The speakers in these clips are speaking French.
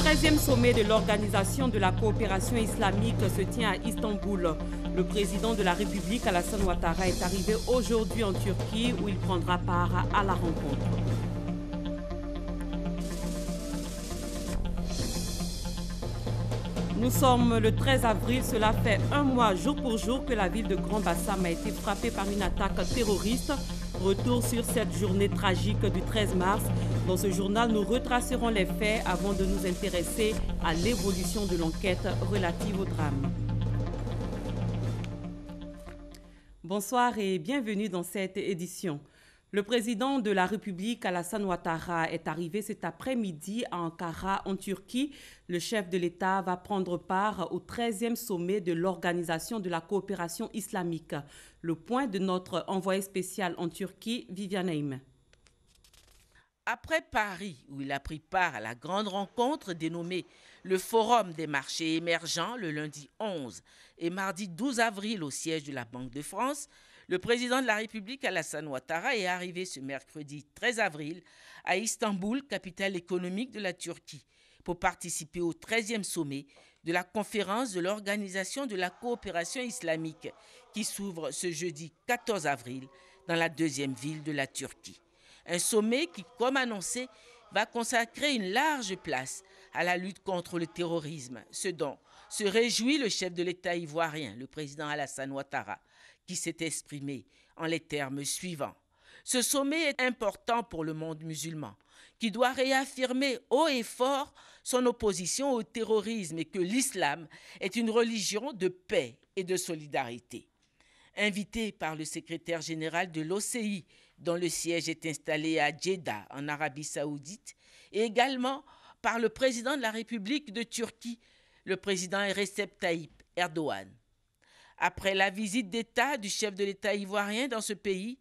13e sommet de l'Organisation de la coopération islamique se tient à Istanbul. Le président de la République, Alassane Ouattara, est arrivé aujourd'hui en Turquie où il prendra part à la rencontre. Nous sommes le 13 avril, cela fait un mois jour pour jour que la ville de Grand Bassam a été frappée par une attaque terroriste. Retour sur cette journée tragique du 13 mars. Dans ce journal, nous retracerons les faits avant de nous intéresser à l'évolution de l'enquête relative au drame. Bonsoir et bienvenue dans cette édition. Le président de la République, Alassane Ouattara, est arrivé cet après-midi à Ankara, en Turquie. Le chef de l'État va prendre part au 13e sommet de l'Organisation de la coopération islamique. Le point de notre envoyé spécial en Turquie, Viviane Naïm. Après Paris, où il a pris part à la grande rencontre dénommée le Forum des marchés émergents le lundi 11 et mardi 12 avril au siège de la Banque de France, le président de la République, Alassane Ouattara, est arrivé ce mercredi 13 avril à Istanbul, capitale économique de la Turquie, pour participer au 13e sommet de la conférence de l'Organisation de la coopération islamique qui s'ouvre ce jeudi 14 avril dans la deuxième ville de la Turquie. Un sommet qui, comme annoncé, va consacrer une large place à la lutte contre le terrorisme, ce dont se réjouit le chef de l'État ivoirien, le président Alassane Ouattara, qui s'est exprimé en les termes suivants. Ce sommet est important pour le monde musulman, qui doit réaffirmer haut et fort son opposition au terrorisme et que l'islam est une religion de paix et de solidarité. Invité par le secrétaire général de l'OCI, dont le siège est installé à Jeddah, en Arabie Saoudite, et également par le président de la République de Turquie, le président Recep Tayyip Erdogan. Après la visite d'État du chef de l'État ivoirien dans ce pays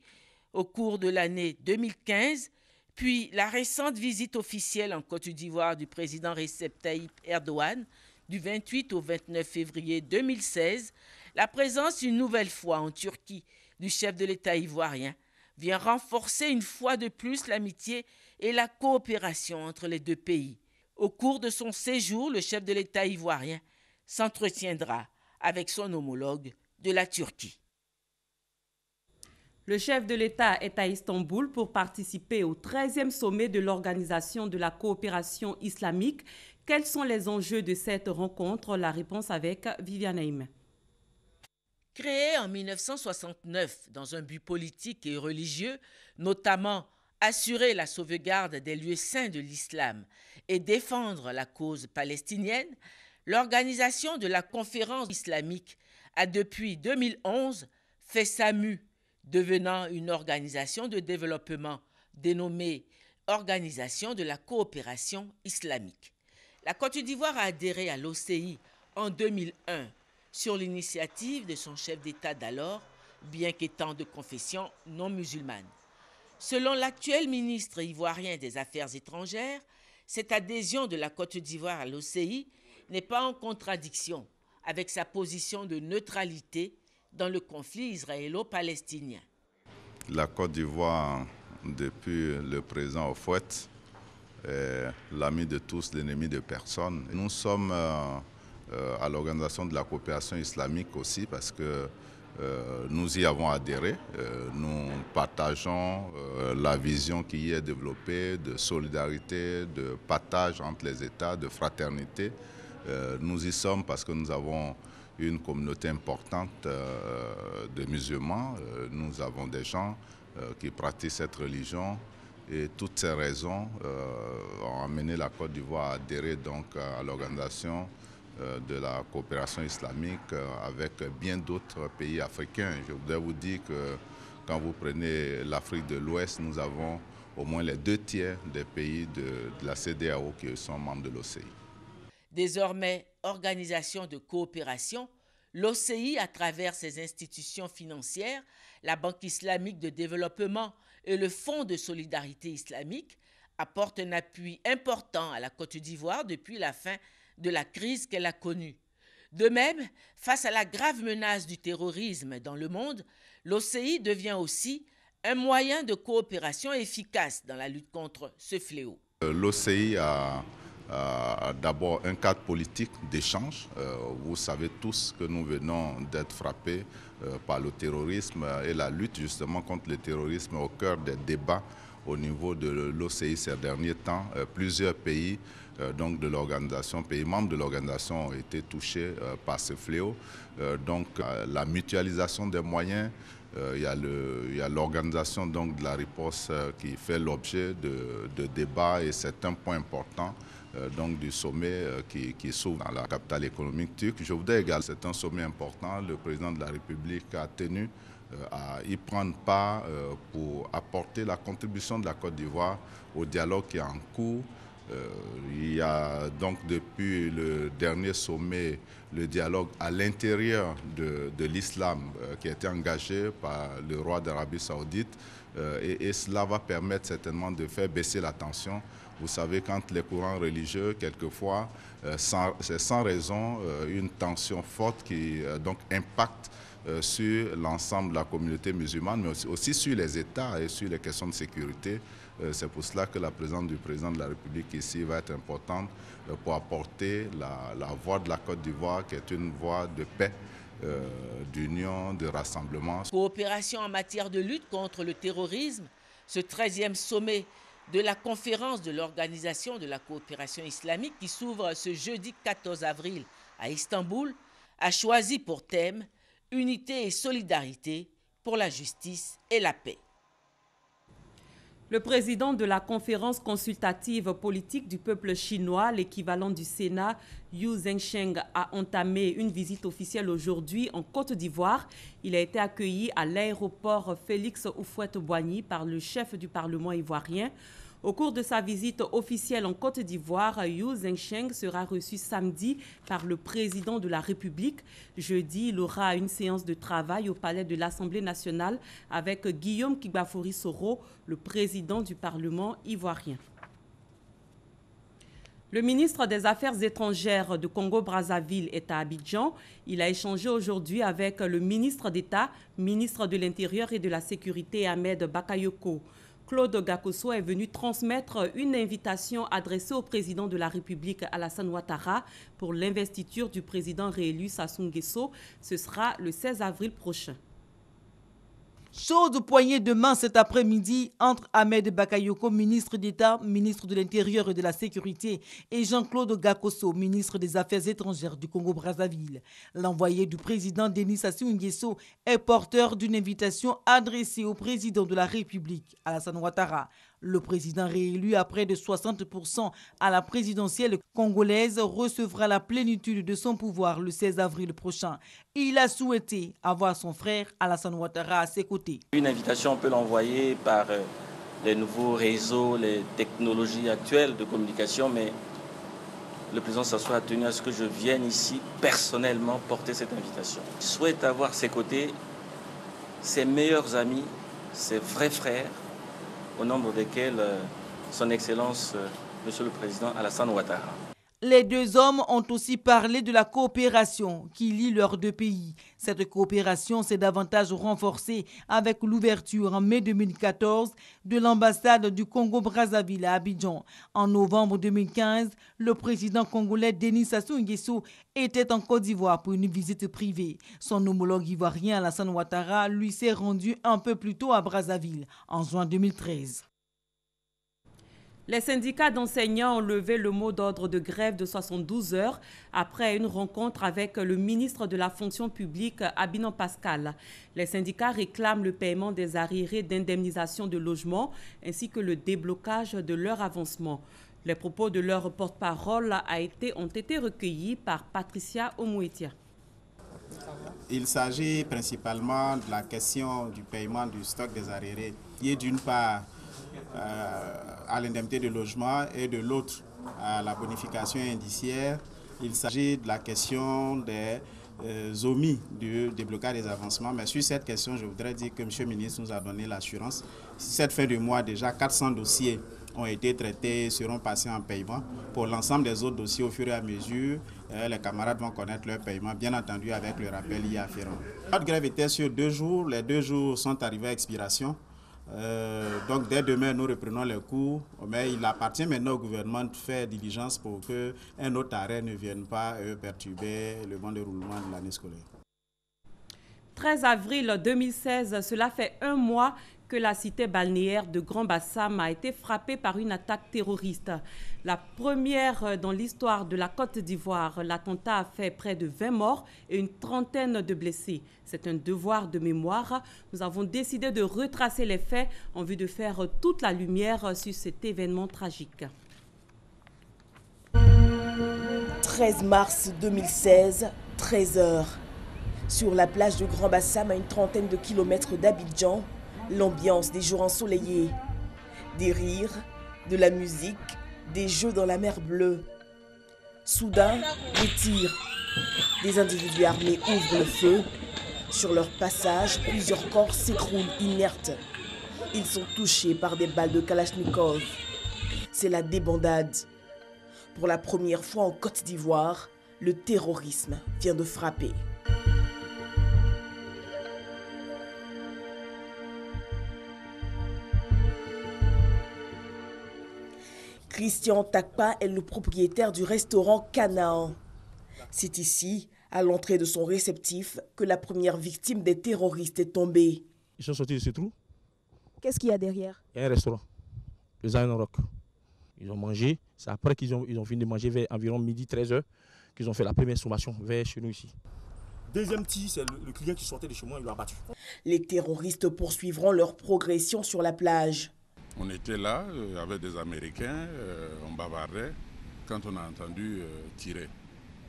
au cours de l'année 2015, puis la récente visite officielle en Côte d'Ivoire du président Recep Tayyip Erdogan du 28 au 29 février 2016, la présence une nouvelle fois en Turquie du chef de l'État ivoirien vient renforcer une fois de plus l'amitié et la coopération entre les deux pays. Au cours de son séjour, le chef de l'État ivoirien s'entretiendra avec son homologue de la Turquie. Le chef de l'État est à Istanbul pour participer au 13e sommet de l'Organisation de la coopération islamique. Quels sont les enjeux de cette rencontre? La réponse avec Viviane Naïm. Créé en 1969 dans un but politique et religieux, notamment assurer la sauvegarde des lieux saints de l'islam et défendre la cause palestinienne, l'organisation de la conférence islamique a depuis 2011 fait sa mue, devenant une organisation de développement dénommée Organisation de la coopération islamique. La Côte d'Ivoire a adhéré à l'OCI en 2001 sur l'initiative de son chef d'État d'alors, bien qu'étant de confession non musulmane. Selon l'actuel ministre ivoirien des Affaires étrangères, cette adhésion de la Côte d'Ivoire à l'OCI n'est pas en contradiction avec sa position de neutralité dans le conflit israélo-palestinien. La Côte d'Ivoire, depuis le président Houphouët, est l'ami de tous, l'ennemi de personne. Nous sommes à l'Organisation de la coopération islamique aussi parce que nous y avons adhéré. Nous partageons la vision qui y est développée de solidarité, de partage entre les États, de fraternité. Nous y sommes parce que nous avons une communauté importante de musulmans. Nous avons des gens qui pratiquent cette religion et toutes ces raisons ont amené la Côte d'Ivoire à adhérer donc à l'Organisation de la coopération islamique avec bien d'autres pays africains. Je voudrais vous dire que quand vous prenez l'Afrique de l'Ouest, nous avons au moins les 2/3 des pays de la CEDEAO qui sont membres de l'OCI. Désormais, organisation de coopération, l'OCI, à travers ses institutions financières, la Banque islamique de développement et le Fonds de solidarité islamique, apporte un appui important à la Côte d'Ivoire depuis la fin de la crise qu'elle a connue. De même, face à la grave menace du terrorisme dans le monde, l'OCI devient aussi un moyen de coopération efficace dans la lutte contre ce fléau. L'OCI a d'abord un cadre politique d'échange. Vous savez tous que nous venons d'être frappés par le terrorisme et la lutte justement contre le terrorisme au cœur des débats au niveau de l'OCI ces derniers temps. Plusieurs pays donc de l'organisation, pays membres de l'organisation ont été touchés par ce fléau. Donc la mutualisation des moyens, il y a l'organisation donc de la riposte qui fait l'objet de débats et c'est un point important donc du sommet qui s'ouvre dans la capitale économique turque. Je voudrais également, c'est un sommet important, le président de la République a tenu à y prendre part pour apporter la contribution de la Côte d'Ivoire au dialogue qui est en cours. Il y a donc depuis le dernier sommet le dialogue à l'intérieur de l'islam qui a été engagé par le roi d'Arabie Saoudite et cela va permettre certainement de faire baisser la tension. Vous savez, quand les courants religieux, quelquefois, c'est sans raison une tension forte qui donc impacte sur l'ensemble de la communauté musulmane, mais aussi sur les États et sur les questions de sécurité. C'est pour cela que la présence du président de la République ici va être importante pour apporter la voix de la Côte d'Ivoire, qui est une voix de paix, d'union, de rassemblement. Coopération en matière de lutte contre le terrorisme, ce 13e sommet de la conférence de l'Organisation de la coopération islamique qui s'ouvre ce jeudi 14 avril à Istanbul a choisi pour thème « Unité et solidarité pour la justice et la paix ». Le président de la conférence consultative politique du peuple chinois, l'équivalent du Sénat, Yu Zhengsheng, a entamé une visite officielle aujourd'hui en Côte d'Ivoire. Il a été accueilli à l'aéroport Félix Houphouët-Boigny par le chef du Parlement ivoirien. Au cours de sa visite officielle en Côte d'Ivoire, Yu Zhengsheng sera reçu samedi par le président de la République. Jeudi, il aura une séance de travail au palais de l'Assemblée nationale avec Guillaume Kibafori-Soro, le président du Parlement ivoirien. Le ministre des Affaires étrangères de Congo-Brazzaville est à Abidjan. Il a échangé aujourd'hui avec le ministre d'État, ministre de l'Intérieur et de la Sécurité, Ahmed Bakayoko. Claude Gakoso est venu transmettre une invitation adressée au président de la République Alassane Ouattara pour l'investiture du président réélu Sassou Nguesso. Ce sera le 16 avril prochain. Chaude poignée de main cet après-midi entre Ahmed Bakayoko, ministre d'État, ministre de l'Intérieur et de la Sécurité, et Jean-Claude Gakoso, ministre des Affaires étrangères du Congo-Brazzaville. L'envoyé du président Denis Sassou Nguesso est porteur d'une invitation adressée au président de la République, Alassane Ouattara. Le président réélu à près de 60% à la présidentielle congolaise recevra la plénitude de son pouvoir le 16 avril prochain. Il a souhaité avoir son frère Alassane Ouattara à ses côtés. Une invitation, on peut l'envoyer par les nouveaux réseaux, les technologies actuelles de communication, mais le président Sassou a tenu à ce que je vienne ici personnellement porter cette invitation. Je souhaite avoir à ses côtés ses meilleurs amis, ses vrais frères, au nombre desquels son Excellence, Monsieur le Président Alassane Ouattara. Les deux hommes ont aussi parlé de la coopération qui lie leurs deux pays. Cette coopération s'est davantage renforcée avec l'ouverture en mai 2014 de l'ambassade du Congo-Brazzaville à Abidjan. En novembre 2015, le président congolais Denis Sassou Nguesso était en Côte d'Ivoire pour une visite privée. Son homologue ivoirien Alassane Ouattara lui s'est rendu un peu plus tôt à Brazzaville, en juin 2013. Les syndicats d'enseignants ont levé le mot d'ordre de grève de 72 heures après une rencontre avec le ministre de la fonction publique, Abinan Pascal. Les syndicats réclament le paiement des arriérés d'indemnisation de logement ainsi que le déblocage de leur avancement. Les propos de leur porte-parole ont été recueillis par Patricia Omouetia. Il s'agit principalement de la question du paiement du stock des arriérés, qui est d'une part à l'indemnité de logement et de l'autre à la bonification indiciaire. Il s'agit de la question des omis du déblocage des avancements. Mais sur cette question, je voudrais dire que M. le ministre nous a donné l'assurance. Cette fin de mois, déjà 400 dossiers ont été traités et seront passés en paiement. Pour l'ensemble des autres dossiers, au fur et à mesure, les camarades vont connaître leur paiement, bien entendu avec le rappel y afférent. Notre grève était sur 2 jours. Les 2 jours sont arrivés à expiration. Donc dès demain, nous reprenons les cours, mais il appartient maintenant au gouvernement de faire diligence pour qu'un autre arrêt ne vienne pas perturber le bon déroulement de l'année scolaire. 13 avril 2016, cela fait un mois que la cité balnéaire de Grand Bassam a été frappée par une attaque terroriste. La première dans l'histoire de la Côte d'Ivoire, l'attentat a fait près de 20 morts et une trentaine de blessés. C'est un devoir de mémoire. Nous avons décidé de retracer les faits en vue de faire toute la lumière sur cet événement tragique. 13 mars 2016, 13h. Sur la plage de Grand Bassam, à une trentaine de kilomètres d'Abidjan, l'ambiance des jours ensoleillés. Des rires, de la musique, des jeux dans la mer bleue. Soudain, des tirs. Des individus armés ouvrent le feu. Sur leur passage, plusieurs corps s'écroulent inertes. Ils sont touchés par des balles de Kalachnikov. C'est la débandade. Pour la première fois en Côte d'Ivoire, le terrorisme vient de frapper. Christian Takpa est le propriétaire du restaurant Canaan. C'est ici, à l'entrée de son réceptif, que la première victime des terroristes est tombée. Ils sont sortis de ce trou. Qu'est-ce qu'il y a derrière? Il y a un restaurant, le Zion Rock. Ils ont mangé. C'est après qu'ils ont fini de manger vers environ midi, 13h, qu'ils ont fait la première sommation vers chez nous ici. Deuxième tir, c'est le client qui sortait de chez moi, il l'a battu. Les terroristes poursuivront leur progression sur la plage. On était là avec des Américains, on bavardait quand on a entendu tirer.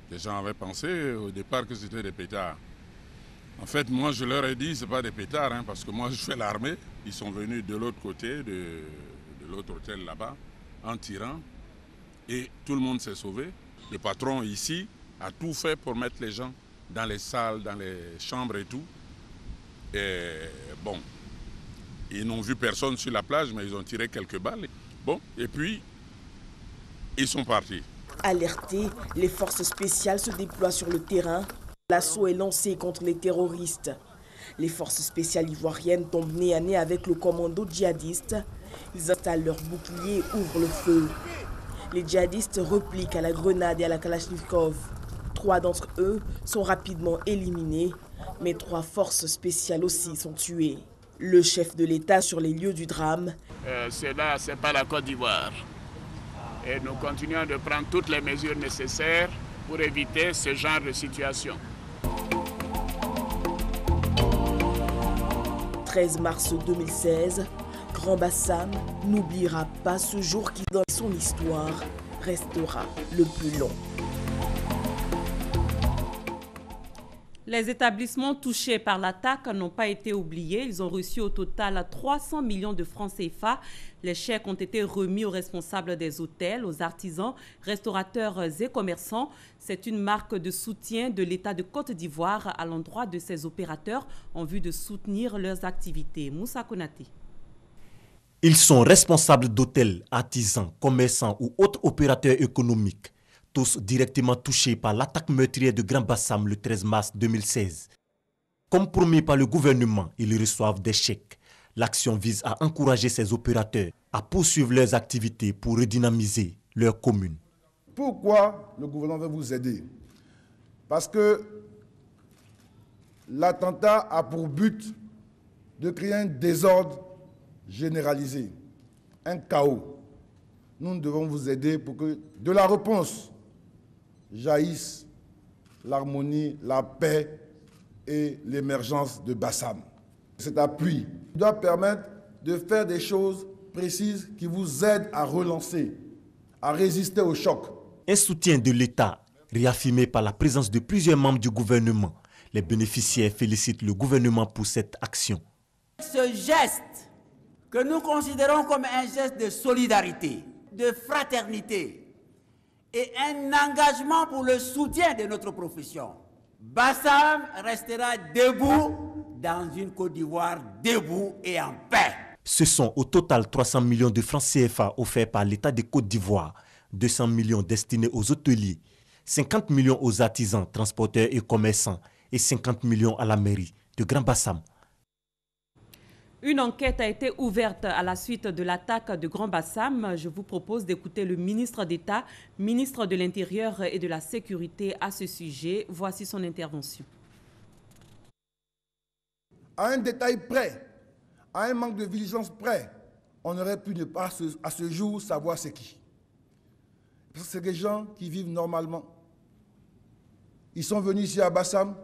Les gens avaient pensé au départ que c'était des pétards. En fait, moi je leur ai dit c'est pas des pétards, hein, parce que moi je fais l'armée. Ils sont venus de l'autre côté, de l'autre hôtel là-bas, en tirant. Et tout le monde s'est sauvé. Le patron ici a tout fait pour mettre les gens dans les salles, dans les chambres et tout. Et bon, ils n'ont vu personne sur la plage, mais ils ont tiré quelques balles. Bon, et puis, ils sont partis. Alertés, les forces spéciales se déploient sur le terrain. L'assaut est lancé contre les terroristes. Les forces spéciales ivoiriennes tombent nez à nez avec le commando djihadiste. Ils installent leurs boucliers et ouvrent le feu. Les djihadistes repliquent à la grenade et à la Kalachnikov. 3 d'entre eux sont rapidement éliminés, mais 3 forces spéciales aussi sont tuées. Le chef de l'État sur les lieux du drame. Cela, c'est pas la Côte d'Ivoire. Et nous continuons de prendre toutes les mesures nécessaires pour éviter ce genre de situation. 13 mars 2016, Grand Bassam n'oubliera pas ce jour qui, dans son histoire, restera le plus long. Les établissements touchés par l'attaque n'ont pas été oubliés. Ils ont reçu au total 300 millions de francs CFA. Les chèques ont été remis aux responsables des hôtels, aux artisans, restaurateurs et commerçants. C'est une marque de soutien de l'État de Côte d'Ivoire à l'endroit de ces opérateurs en vue de soutenir leurs activités. Moussa Konaté. Ils sont responsables d'hôtels, artisans, commerçants ou autres opérateurs économiques, tous directement touchés par l'attaque meurtrière de Grand Bassam le 13 mars 2016. Comme promis par le gouvernement, ils reçoivent des chèques. L'action vise à encourager ces opérateurs à poursuivre leurs activités pour redynamiser leur commune. Pourquoi le gouvernement veut vous aider? Parce que l'attentat a pour but de créer un désordre généralisé, un chaos. Nous devons vous aider pour que de la réponse jaillisse l'harmonie, la paix et l'émergence de Bassam. Cet appui doit permettre de faire des choses précises qui vous aident à relancer, à résister au choc. Un soutien de l'État réaffirmé par la présence de plusieurs membres du gouvernement. Les bénéficiaires félicitent le gouvernement pour cette action. Ce geste que nous considérons comme un geste de solidarité, de fraternité, et un engagement pour le soutien de notre profession. Bassam restera debout dans une Côte d'Ivoire debout et en paix. Ce sont au total 300 millions de francs CFA offerts par l'État de Côte d'Ivoire, 200 millions destinés aux hôteliers, 50 millions aux artisans, transporteurs et commerçants et 50 millions à la mairie de Grand Bassam. Une enquête a été ouverte à la suite de l'attaque de Grand Bassam. Je vous propose d'écouter le ministre d'État, ministre de l'Intérieur et de la Sécurité à ce sujet. Voici son intervention. À un détail près, à un manque de vigilance près, on aurait pu ne pas à ce jour savoir c'est qui. Parce que c'est des gens qui vivent normalement. Ils sont venus ici à Bassam,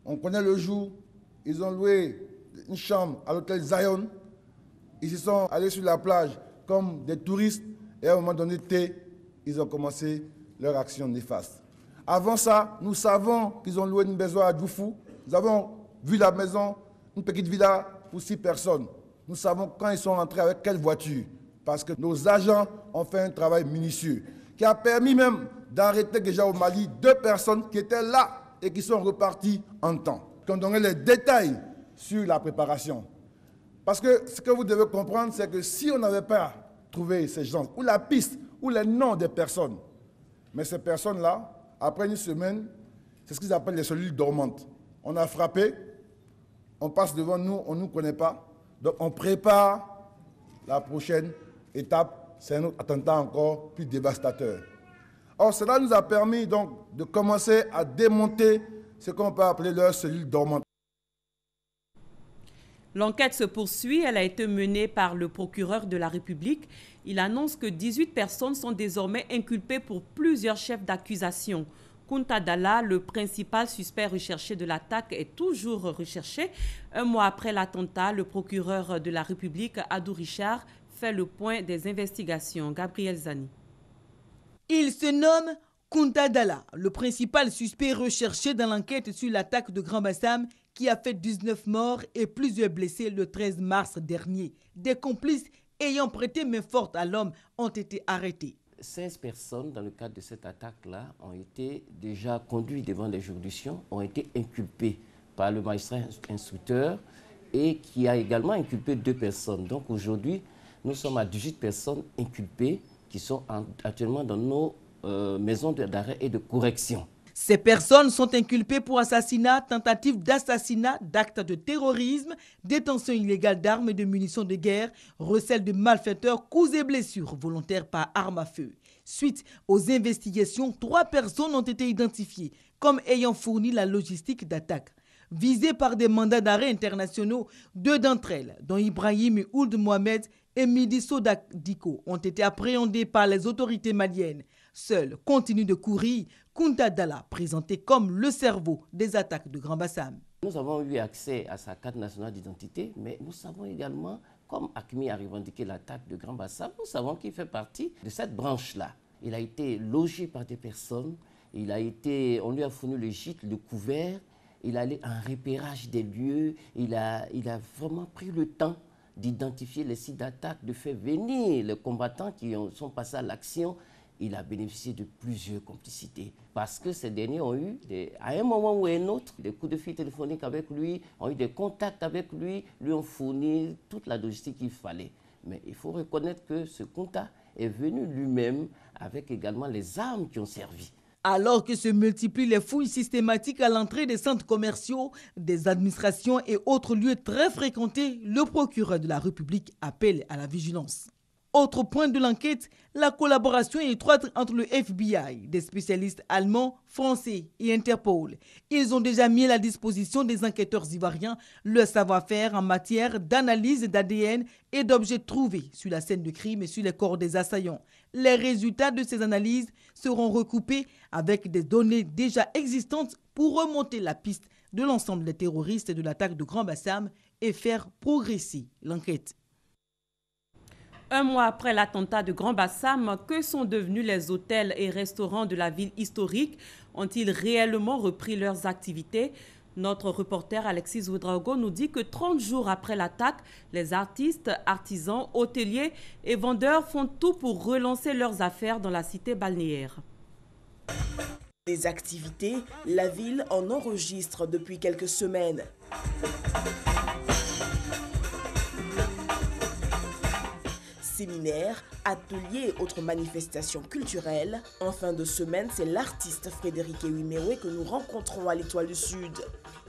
on connaît le jour, ils ont loué une chambre à l'hôtel Zion. Ils se sont allés sur la plage comme des touristes et à un moment donné, ils ont commencé leur action néfaste. Avant ça, nous savons qu'ils ont loué une maison à Djoufou. Nous avons vu la maison, une petite villa pour 6 personnes. Nous savons quand ils sont rentrés avec quelle voiture. Parce que nos agents ont fait un travail minutieux qui a permis même d'arrêter déjà au Mali 2 personnes qui étaient là et qui sont reparties en temps. Qui ont donné les détails sur la préparation. Parce que ce que vous devez comprendre, c'est que si on n'avait pas trouvé ces gens, ou la piste, ou les noms des personnes, mais ces personnes-là, après une semaine, c'est ce qu'ils appellent les cellules dormantes. On a frappé, on passe devant nous, on ne nous connaît pas, donc on prépare la prochaine étape, c'est un autre attentat encore plus dévastateur. Or, cela nous a permis donc de commencer à démonter ce qu'on peut appeler leurs cellules dormantes. L'enquête se poursuit. Elle a été menée par le procureur de la République. Il annonce que 18 personnes sont désormais inculpées pour plusieurs chefs d'accusation. Kunta Dalla, le principal suspect recherché de l'attaque, est toujours recherché. Un mois après l'attentat, le procureur de la République, Adou Richard, fait le point des investigations. Gabriel Zani. Il se nomme Kunta Dalla, le principal suspect recherché dans l'enquête sur l'attaque de Grand Bassam qui a fait 19 morts et plusieurs blessés le 13 mars dernier. Des complices ayant prêté main forte à l'homme ont été arrêtés. 16 personnes dans le cadre de cette attaque-là ont été déjà conduites devant les juridictions, ont été inculpées par le magistrat instructeur et qui a également inculpé 2 personnes. Donc aujourd'hui, nous sommes à 18 personnes inculpées qui sont actuellement dans nos maisons d'arrêt et de correction. Ces personnes sont inculpées pour assassinat, tentative d'assassinat, d'actes de terrorisme, détention illégale d'armes et de munitions de guerre, recel de malfaiteurs, coups et blessures volontaires par arme à feu. Suite aux investigations, 3 personnes ont été identifiées comme ayant fourni la logistique d'attaque. Visées par des mandats d'arrêt internationaux, 2 d'entre elles, dont Ibrahim Ould Mohamed et Midi Sodak Diko, ont été appréhendées par les autorités maliennes. Seul continue de courir Kunta Dalla, présenté comme le cerveau des attaques de Grand Bassam. Nous avons eu accès à sa carte nationale d'identité, mais nous savons également, comme AQMI a revendiqué l'attaque de Grand Bassam, nous savons qu'il fait partie de cette branche-là. Il a été logé par des personnes, on lui a fourni le gîte, le couvert, il allait en repérage des lieux, il a vraiment pris le temps d'identifier les sites d'attaque, de faire venir les combattants qui sont passés à l'action. Il a bénéficié de plusieurs complicités parce que ces derniers ont eu, à un moment ou à un autre, des coups de fil téléphoniques avec lui, ont eu des contacts avec lui, lui ont fourni toute la logistique qu'il fallait. Mais il faut reconnaître que ce Kunta est venu lui-même avec également les armes qui ont servi. Alors que se multiplient les fouilles systématiques à l'entrée des centres commerciaux, des administrations et autres lieux très fréquentés, le procureur de la République appelle à la vigilance. Autre point de l'enquête, la collaboration étroite entre le FBI, des spécialistes allemands, français et Interpol. Ils ont déjà mis à la disposition des enquêteurs ivoiriens leur savoir-faire en matière d'analyse d'ADN et d'objets trouvés sur la scène de crime et sur les corps des assaillants. Les résultats de ces analyses seront recoupés avec des données déjà existantes pour remonter la piste de l'ensemble des terroristes de l'attaque de Grand Bassam et faire progresser l'enquête. Un mois après l'attentat de Grand Bassam, que sont devenus les hôtels et restaurants de la ville historique? Ont-ils réellement repris leurs activités? Notre reporter Alexis Ouedraogo nous dit que 30 jours après l'attaque, les artistes, artisans, hôteliers et vendeurs font tout pour relancer leurs affaires dans la cité balnéaire. Des activités, la ville en enregistre depuis quelques semaines. Séminaires, ateliers et autres manifestations culturelles. En fin de semaine, c'est l'artiste Frédéric Ewimewe que nous rencontrons à l'Étoile du Sud.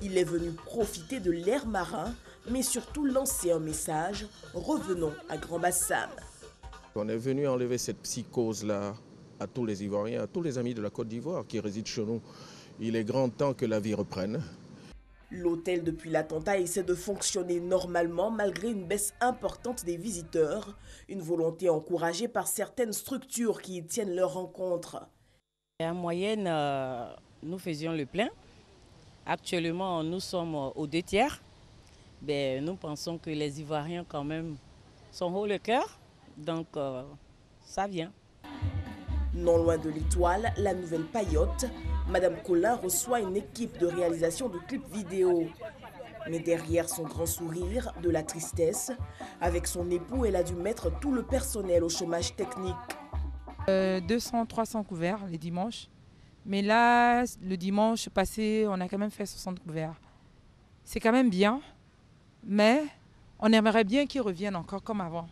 Il est venu profiter de l'air marin mais surtout lancer un message. Revenons à Grand Bassam. On est venu enlever cette psychose-là à tous les Ivoiriens, à tous les amis de la Côte d'Ivoire qui résident chez nous. Il est grand temps que la vie reprenne. L'hôtel, depuis l'attentat, essaie de fonctionner normalement malgré une baisse importante des visiteurs. Une volonté encouragée par certaines structures qui y tiennent leur rencontre. En moyenne, nous faisions le plein. Actuellement, nous sommes aux 2 tiers. Nous pensons que les Ivoiriens quand même sont haut le cœur. Donc, ça vient. Non loin de l'Étoile, la nouvelle Payotte, Madame Colin reçoit une équipe de réalisation de clips vidéo. Mais derrière son grand sourire, de la tristesse, avec son époux, elle a dû mettre tout le personnel au chômage technique. 200-300 couverts les dimanches. Mais là, le dimanche passé, on a quand même fait 60 couverts. C'est quand même bien, mais on aimerait bien qu'ils reviennent encore comme avant.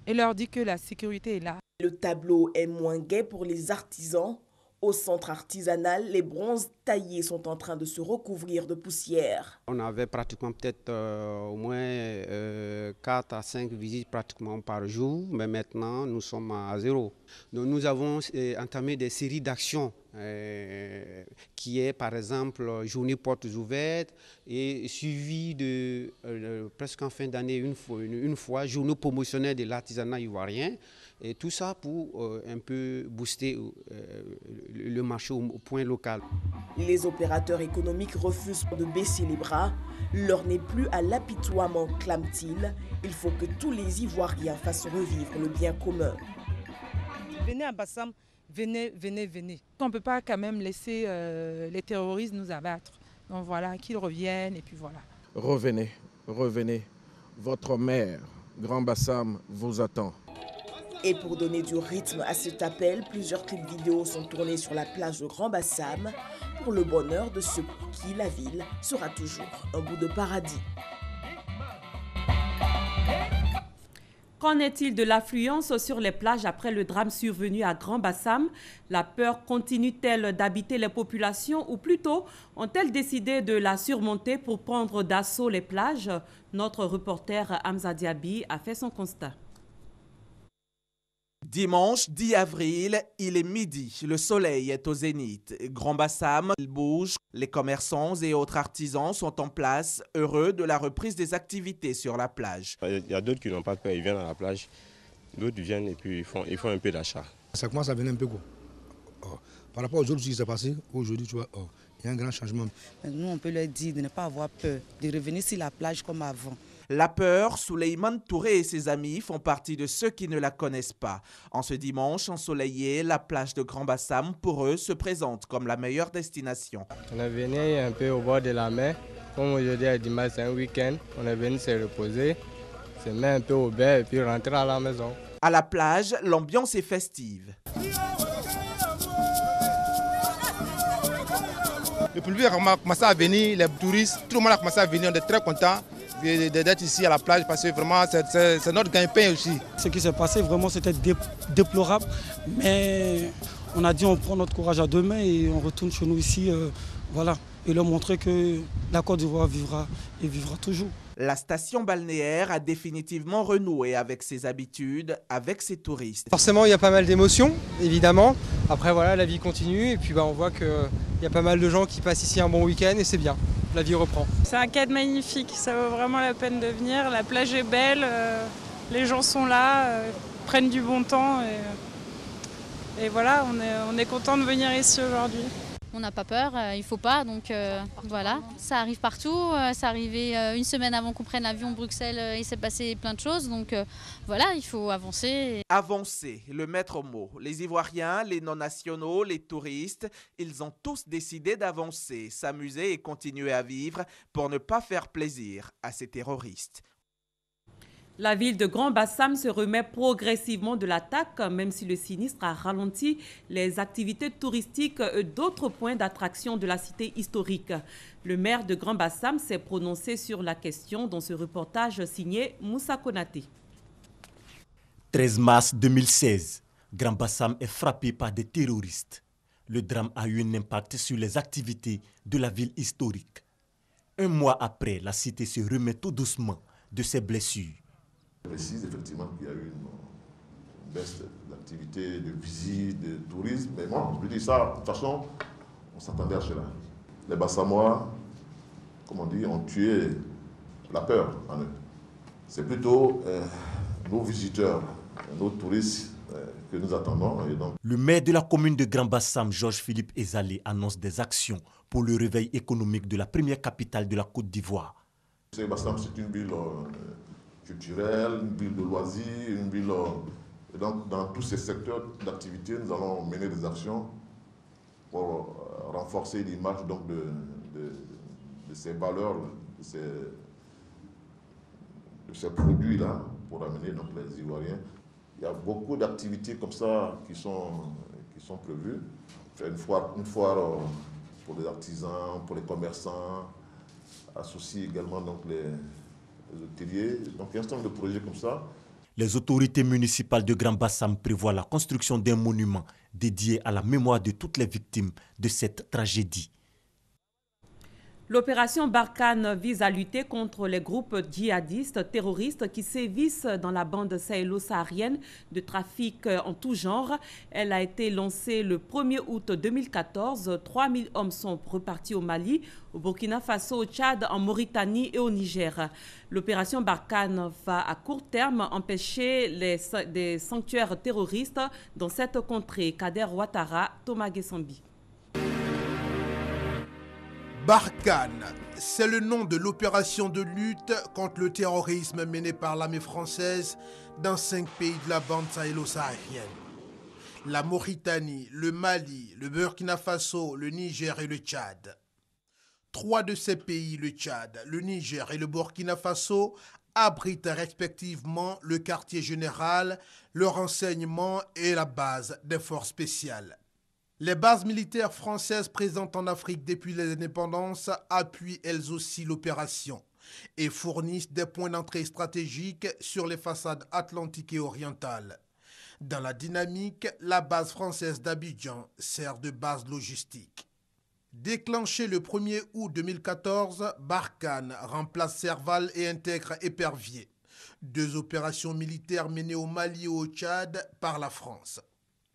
Et leur dit que la sécurité est là. Le tableau est moins gai pour les artisans. Au centre artisanal, les bronzes taillés sont en train de se recouvrir de poussière. On avait pratiquement peut-être au moins 4 à 5 visites pratiquement par jour, mais maintenant nous sommes à 0. Donc nous avons entamé des séries d'actions qui est par exemple journée portes ouvertes et suivi de presque en fin d'année une fois journée promotionnelle de l'artisanat ivoirien. Et tout ça pour un peu booster le marché au point local. Les opérateurs économiques refusent de baisser les bras. L'heure n'est plus à l'apitoiement, clament-ils. Il faut que tous les Ivoiriens fassent revivre le bien commun. Venez à Bassam, venez, venez, venez. On ne peut pas quand même laisser les terroristes nous abattre. Donc voilà, qu'ils reviennent et puis voilà. Revenez, revenez. Votre mère, Grand Bassam, vous attend. Et pour donner du rythme à cet appel, plusieurs clips vidéo sont tournés sur la plage de Grand Bassam pour le bonheur de ceux pour qui la ville sera toujours un bout de paradis. Qu'en est-il de l'affluence sur les plages après le drame survenu à Grand Bassam? La peur continue-t-elle d'habiter les populations ou plutôt ont-elles décidé de la surmonter pour prendre d'assaut les plages? Notre reporter Hamza Diaby a fait son constat. Dimanche 10 avril, il est midi, le soleil est au zénith. Grand Bassam, il bouge, les commerçants et autres artisans sont en place, heureux de la reprise des activités sur la plage. Il y a d'autres qui n'ont pas peur, ils viennent à la plage, d'autres viennent et puis ils font un peu d'achat. Ça commence à venir un peu quoi. Par rapport aux autres qui s'est passé, aujourd'hui tu vois, il y a un grand changement. Nous on peut leur dire de ne pas avoir peur, de revenir sur la plage comme avant. La peur, Souleymane Touré et ses amis font partie de ceux qui ne la connaissent pas. En ce dimanche ensoleillé, la plage de Grand Bassam, pour eux, se présente comme la meilleure destination. On est venu un peu au bord de la mer. Comme aujourd'hui, à dimanche, c'est un week-end. On est venu se reposer, se mettre un peu au bain et puis rentrer à la maison. À la plage, l'ambiance est festive. Le public a commencé à venir, les touristes, tout le monde a commencé à venir, on est très contents d'être ici à la plage parce que vraiment c'est notre gagne-pain aussi. Ce qui s'est passé vraiment c'était déplorable, mais on a dit on prend notre courage à deux mains et on retourne chez nous ici, voilà, et leur montrer que la Côte d'Ivoire vivra et vivra toujours. La station balnéaire a définitivement renoué avec ses habitudes, avec ses touristes. Forcément, il y a pas mal d'émotions, évidemment. Après, voilà, la vie continue et puis on voit qu'il y a pas mal de gens qui passent ici un bon week-end et c'est bien. La vie reprend. C'est un cadre magnifique, ça vaut vraiment la peine de venir. La plage est belle, les gens sont là, prennent du bon temps et voilà, on est content de venir ici aujourd'hui. On n'a pas peur, il ne faut pas, donc voilà. Ça arrive partout, ça arrivait une semaine avant qu'on prenne l'avion Bruxelles, il s'est passé plein de choses, donc voilà, il faut avancer. Avancer, le maître mot. Les Ivoiriens, les non-nationaux, les touristes, ils ont tous décidé d'avancer, s'amuser et continuer à vivre pour ne pas faire plaisir à ces terroristes. La ville de Grand Bassam se remet progressivement de l'attaque, même si le sinistre a ralenti les activités touristiques d'autres points d'attraction de la cité historique. Le maire de Grand Bassam s'est prononcé sur la question dans ce reportage signé Moussa Konaté. 13 mars 2016, Grand Bassam est frappé par des terroristes. Le drame a eu un impact sur les activités de la ville historique. Un mois après, la cité se remet tout doucement de ses blessures. Je précise effectivement qu'il y a eu une baisse d'activité, de visite, de tourisme. Mais moi, je dis ça, de toute façon, on s'attendait à cela. Les Bassamois, comme on dit, ont tué la peur en eux. C'est plutôt nos visiteurs, nos touristes que nous attendons. Et donc... Le maire de la commune de Grand Bassam, Georges-Philippe Ezalé, annonce des actions pour le réveil économique de la première capitale de la Côte d'Ivoire. Bassam, c'est une ville culturelle, une ville de loisirs, une ville... et donc, dans tous ces secteurs d'activité, nous allons mener des actions pour renforcer l'image donc de ces valeurs, de ces produits-là, pour amener donc les Ivoiriens. Il y a beaucoup d'activités comme ça qui sont prévues. Faire une foire pour les artisans, pour les commerçants, associer également donc les hôteliers. Donc il y a un certain nombre de projets comme ça. Les autorités municipales de Grand Bassam prévoient la construction d'un monument dédié à la mémoire de toutes les victimes de cette tragédie. L'opération Barkhane vise à lutter contre les groupes djihadistes terroristes qui sévissent dans la bande sahélo-saharienne de trafic en tout genre. Elle a été lancée le 1er août 2014. 3000 hommes sont repartis au Mali, au Burkina Faso, au Tchad, en Mauritanie et au Niger. L'opération Barkhane va à court terme empêcher des sanctuaires terroristes dans cette contrée. Kader Ouattara, Thomas Gessambi. Barkhane, c'est le nom de l'opération de lutte contre le terrorisme menée par l'armée française dans 5 pays de la bande sahélo-saharienne. La Mauritanie, le Mali, le Burkina Faso, le Niger et le Tchad. 3 de ces pays, le Tchad, le Niger et le Burkina Faso, abritent respectivement le quartier général, le renseignement et la base des forces spéciales. Les bases militaires françaises présentes en Afrique depuis les indépendances appuient elles aussi l'opération et fournissent des points d'entrée stratégiques sur les façades atlantiques et orientales. Dans la dynamique, la base française d'Abidjan sert de base logistique. Déclenchée le 1er août 2014, Barkhane remplace Serval et intègre Épervier, 2 opérations militaires menées au Mali et au Tchad par la France.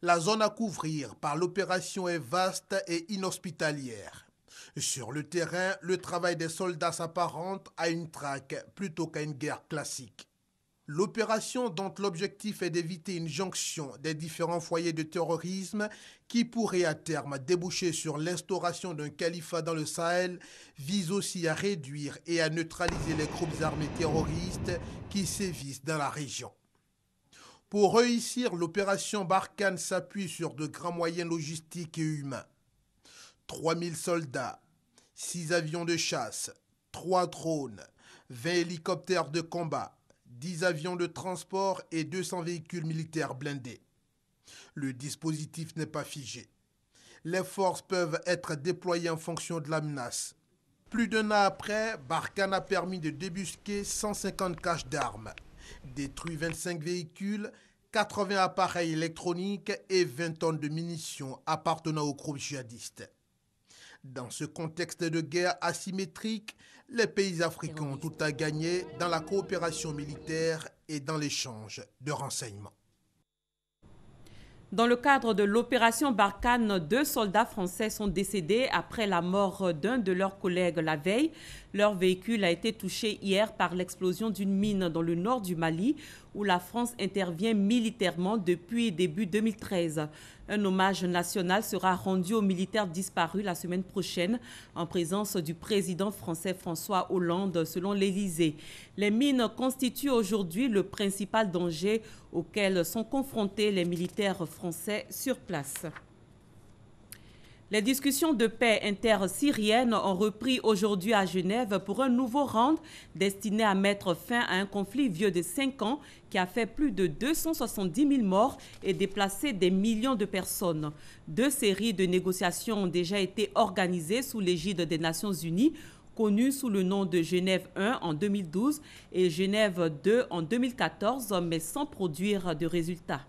La zone à couvrir par l'opération est vaste et inhospitalière. Sur le terrain, le travail des soldats s'apparente à une traque plutôt qu'à une guerre classique. L'opération, dont l'objectif est d'éviter une jonction des différents foyers de terrorisme qui pourrait à terme déboucher sur l'instauration d'un califat dans le Sahel, vise aussi à réduire et à neutraliser les groupes armés terroristes qui sévissent dans la région. Pour réussir, l'opération Barkhane s'appuie sur de grands moyens logistiques et humains. 3000 soldats, 6 avions de chasse, 3 drones, 20 hélicoptères de combat, 10 avions de transport et 200 véhicules militaires blindés. Le dispositif n'est pas figé. Les forces peuvent être déployées en fonction de la menace. Plus d'un an après, Barkhane a permis de débusquer 150 caches d'armes, détruit 25 véhicules, 80 appareils électroniques et 20 tonnes de munitions appartenant aux groupes djihadistes. Dans ce contexte de guerre asymétrique, les pays africains ont tout à gagner dans la coopération militaire et dans l'échange de renseignements. Dans le cadre de l'opération Barkhane, 2 soldats français sont décédés après la mort d'un de leurs collègues la veille. Leur véhicule a été touché hier par l'explosion d'une mine dans le nord du Mali, où la France intervient militairement depuis début 2013. Un hommage national sera rendu aux militaires disparus la semaine prochaine en présence du président français François Hollande, selon l'Élysée. Les mines constituent aujourd'hui le principal danger auquel sont confrontés les militaires français sur place. Les discussions de paix intersyriennes ont repris aujourd'hui à Genève pour un nouveau round destiné à mettre fin à un conflit vieux de 5 ans qui a fait plus de 270 000 morts et déplacé des millions de personnes. 2 séries de négociations ont déjà été organisées sous l'égide des Nations Unies, connues sous le nom de Genève 1 en 2012 et Genève 2 en 2014, mais sans produire de résultats.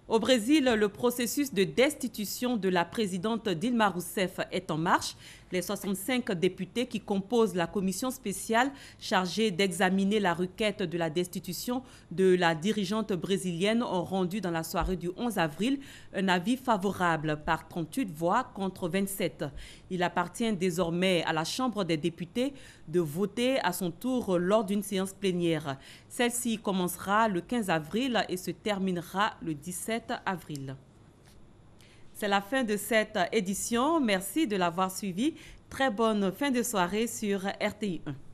Au Brésil, le processus de destitution de la présidente Dilma Rousseff est en marche. Les 65 députés qui composent la commission spéciale chargée d'examiner la requête de la destitution de la dirigeante brésilienne ont rendu dans la soirée du 11 avril un avis favorable par 38 voix contre 27. Il appartient désormais à la Chambre des députés de voter à son tour lors d'une séance plénière. Celle-ci commencera le 15 avril et se terminera le 17 avril. C'est la fin de cette édition. Merci de l'avoir suivi. Très bonne fin de soirée sur RTI 1.